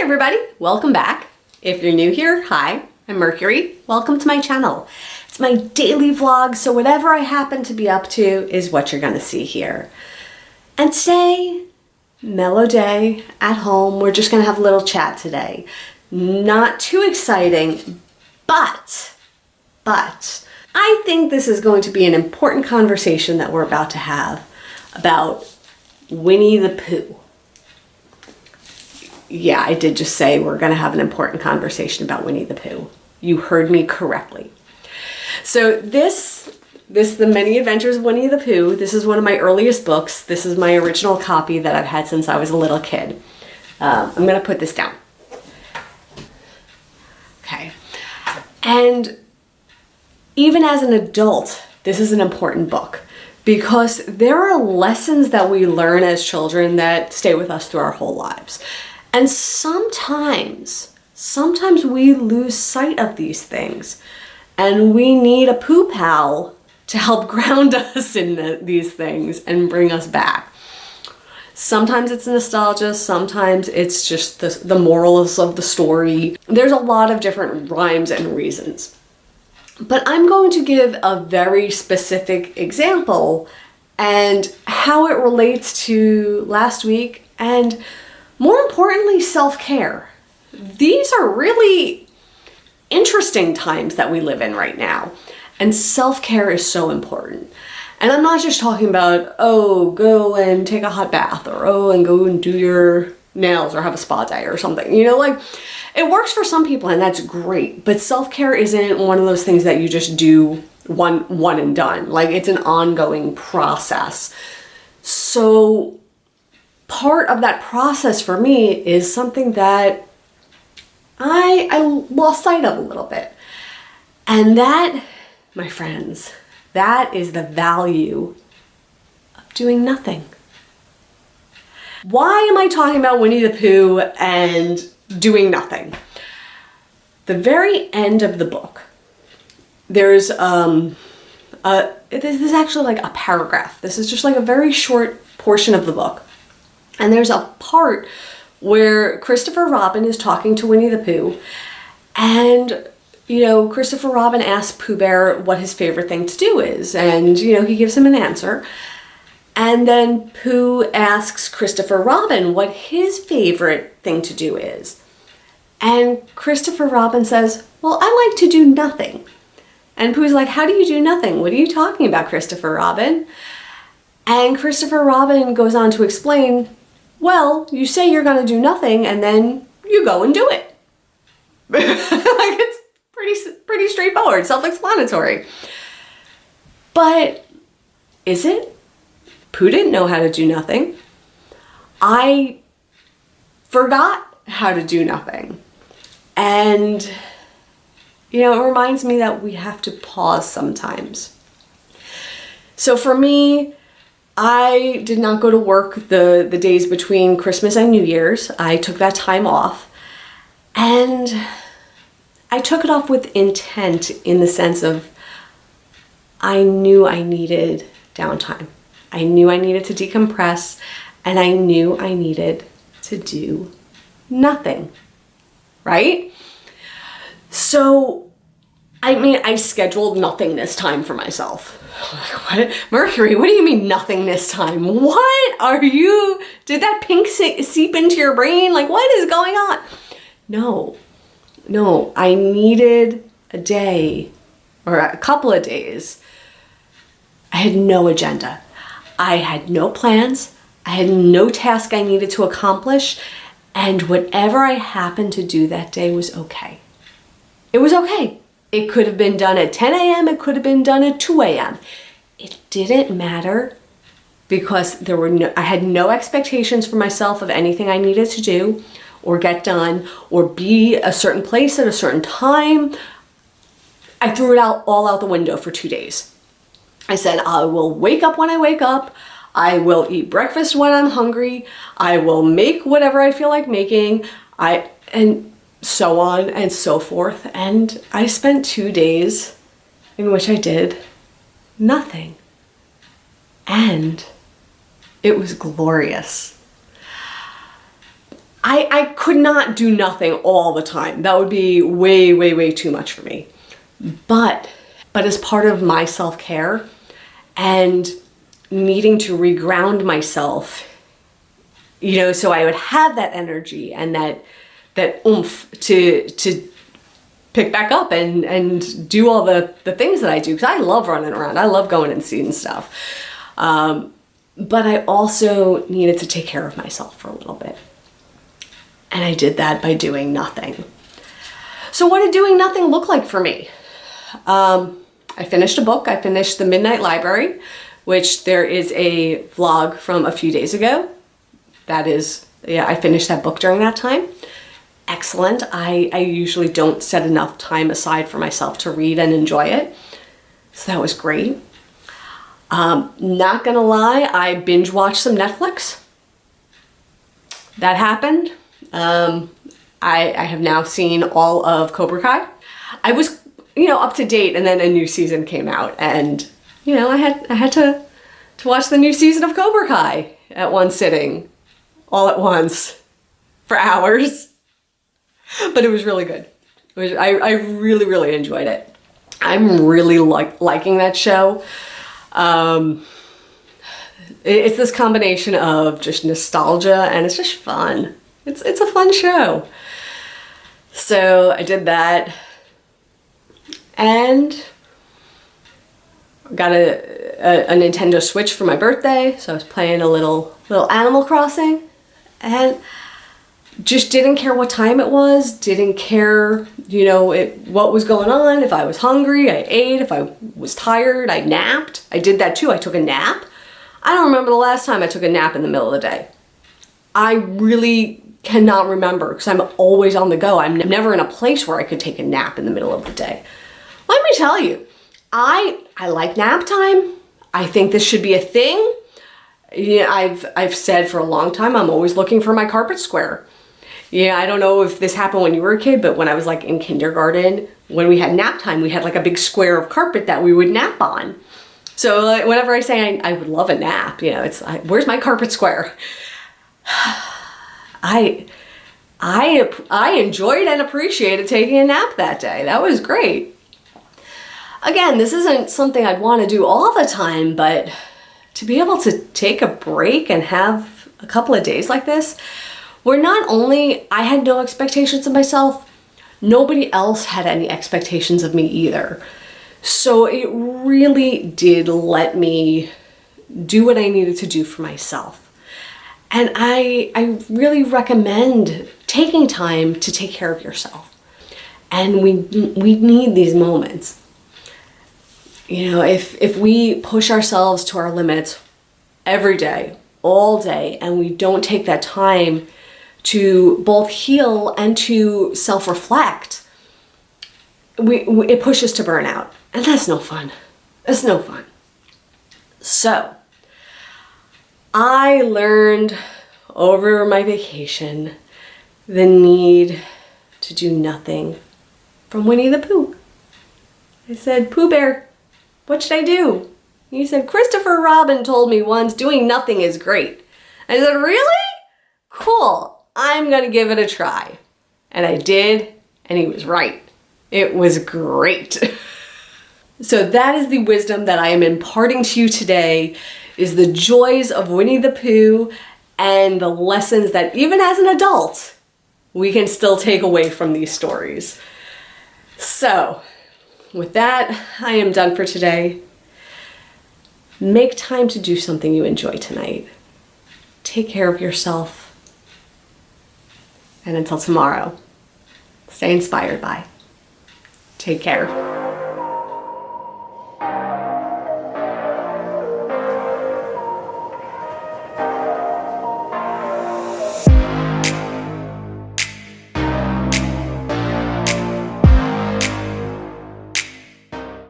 everybody, welcome back. If you're new here, hi, I'm Mercury. Welcome to my channel. It's my daily vlog, so whatever I happen to be up to is what you're gonna see here. And today, mellow day at home. We're just gonna have a little chat today. Not too exciting, but I think this is going to be an important conversation that we're about to have about Winnie the Pooh. Yeah, I did just say we're going to have an important conversation about Winnie the Pooh. You heard me correctly. So this, The Many Adventures of Winnie the Pooh, this is one of my earliest books. This is my original copy that I've had since I was a little kid. I'm going to put this down. Okay. And even as an adult, this is an important book because there are lessons that we learn as children that stay with us through our whole lives. And sometimes we lose sight of these things and we need a Pooh pal to help ground us in these things and bring us back. Sometimes it's nostalgia, sometimes it's just the morals of the story. There's a lot of different rhymes and reasons. But I'm going to give a very specific example and how it relates to last week and more importantly, self-care. These are really interesting times that we live in right now. And self-care is so important. And I'm not just talking about, oh, go and take a hot bath or oh, and go and do your nails or have a spa day or something. You know, like it works for some people and that's great. But self-care isn't one of those things that you just do one and done. Like it's an ongoing process. So part of that process for me is something that I lost sight of a little bit. And that, my friends, that is the value of doing nothing. Why am I talking about Winnie the Pooh and doing nothing? The very end of the book, there's this is actually like a paragraph. This is just like a very short portion of the book. And there's a part where Christopher Robin is talking to Winnie the Pooh and, you know, Christopher Robin asks Pooh Bear what his favorite thing to do is. And, you know, he gives him an answer. And then Pooh asks Christopher Robin what his favorite thing to do is. And Christopher Robin says, well, I like to do nothing. And Pooh's like, how do you do nothing? What are you talking about, Christopher Robin? And Christopher Robin goes on to explain, well, you say you're going to do nothing and then you go and do it. Like it's pretty straightforward, self-explanatory. But is it? Pooh didn't know how to do nothing. I forgot how to do nothing. And, you know, it reminds me that we have to pause sometimes. So for me, I did not go to work the days between Christmas and New Year's. I took that time off. And I took it off with intent in the sense of I knew I needed downtime. I knew I needed to decompress, and I knew I needed to do nothing, right? So, I mean, I scheduled nothingness time for myself. What? Mercury, what do you mean nothingness time? What are you? Did that pink seep into your brain? Like, what is going on? No, I needed a day or a couple of days. I had no agenda. I had no plans. I had no task I needed to accomplish. And whatever I happened to do that day was okay. It was okay. It could have been done at 10 a.m. It could have been done at 2 a.m. It didn't matter because I had no expectations for myself of anything I needed to do or get done or be a certain place at a certain time. I threw it all out the window for 2 days. I said, I will wake up when I wake up. I will eat breakfast when I'm hungry. I will make whatever I feel like making. And so on and so forth. And I spent 2 days in which I did nothing. And it was glorious. I could not do nothing all the time. That would be way, way, way too much for me. But as part of my self-care and needing to reground myself, you know, so I would have that energy and that oomph to pick back up and do all the things that I do, because I love running around. I love going and seeing stuff. But I also needed to take care of myself for a little bit. And I did that by doing nothing. So what did doing nothing look like for me? I finished a book. I finished The Midnight Library, which there is a vlog from a few days ago. That is, yeah, I finished that book during that time. Excellent. I usually don't set enough time aside for myself to read and enjoy it. So that was great. Not gonna lie, I binge watched some Netflix. That happened. I have now seen all of Cobra Kai. I was, you know, up to date, and then a new season came out, and you know, I had to watch the new season of Cobra Kai at one sitting, all at once, for hours. But it was really good. I really, really enjoyed it. I'm really liking that show. It's this combination of just nostalgia, and it's just fun. It's a fun show. So I did that, and got a Nintendo Switch for my birthday. So I was playing a little Animal Crossing, and just didn't care what time it was, didn't care, you know, what was going on. If I was hungry, I ate. If I was tired, I napped. I did that too. I took a nap. I don't remember the last time I took a nap in the middle of the day. I really cannot remember, because I'm always on the go. I'm never in a place where I could take a nap in the middle of the day. Let me tell you, I like nap time. I think this should be a thing. Yeah, I've said for a long time, I'm always looking for my carpet square. Yeah, I don't know if this happened when you were a kid, but when I was like in kindergarten, when we had nap time, we had like a big square of carpet that we would nap on. So like, whenever I say I would love a nap, you know, it's like, where's my carpet square? I enjoyed and appreciated taking a nap that day. That was great. Again, this isn't something I'd want to do all the time, but to be able to take a break and have a couple of days like this, where not only I had no expectations of myself, nobody else had any expectations of me either. So it really did let me do what I needed to do for myself. And I really recommend taking time to take care of yourself. And we need these moments. You know, if we push ourselves to our limits every day, all day, and we don't take that time to both heal and to self-reflect, it pushes to burnout. And that's no fun. That's no fun. So, I learned over my vacation the need to do nothing from Winnie the Pooh. I said, Pooh Bear, what should I do? He said, Christopher Robin told me once doing nothing is great. I said, really? Cool. I'm gonna give it a try. And I did, and he was right. It was great. So that is the wisdom that I am imparting to you today, is the joys of Winnie the Pooh and the lessons that even as an adult, we can still take away from these stories. So with that, I am done for today. Make time to do something you enjoy tonight. Take care of yourself. And until tomorrow, stay inspired by. Take care.